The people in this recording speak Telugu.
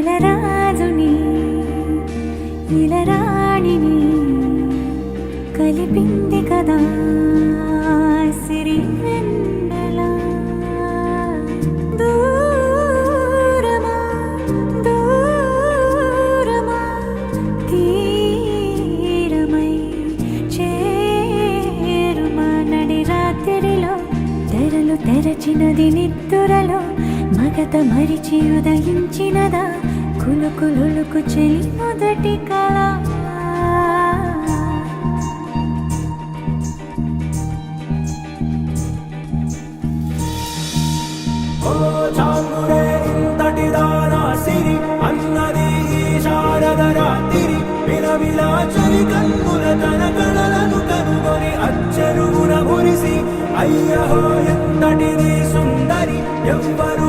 రాజుని ఇలరాణిని కలిపింది కదా సిరి వెన్నెల. దూరమా దూరమా తీరమై చేరుమా నడి రాత్రిలో తెరలు తెరచినది నిద్దురలో మగత మరిచి ఉదయించినదా కులుకులుకు చెలి మొదటి కళ. ఓ చాంగురే ఇంతటి దానా సిరి అన్నది ఈ శారద రాత్రి విలవిలా చలి కన్నుల తన కళలను కనుగొని అచ్చరుగున మురిసి అయ్యహో ఎంతటిది సుందరి ఎవ్వరు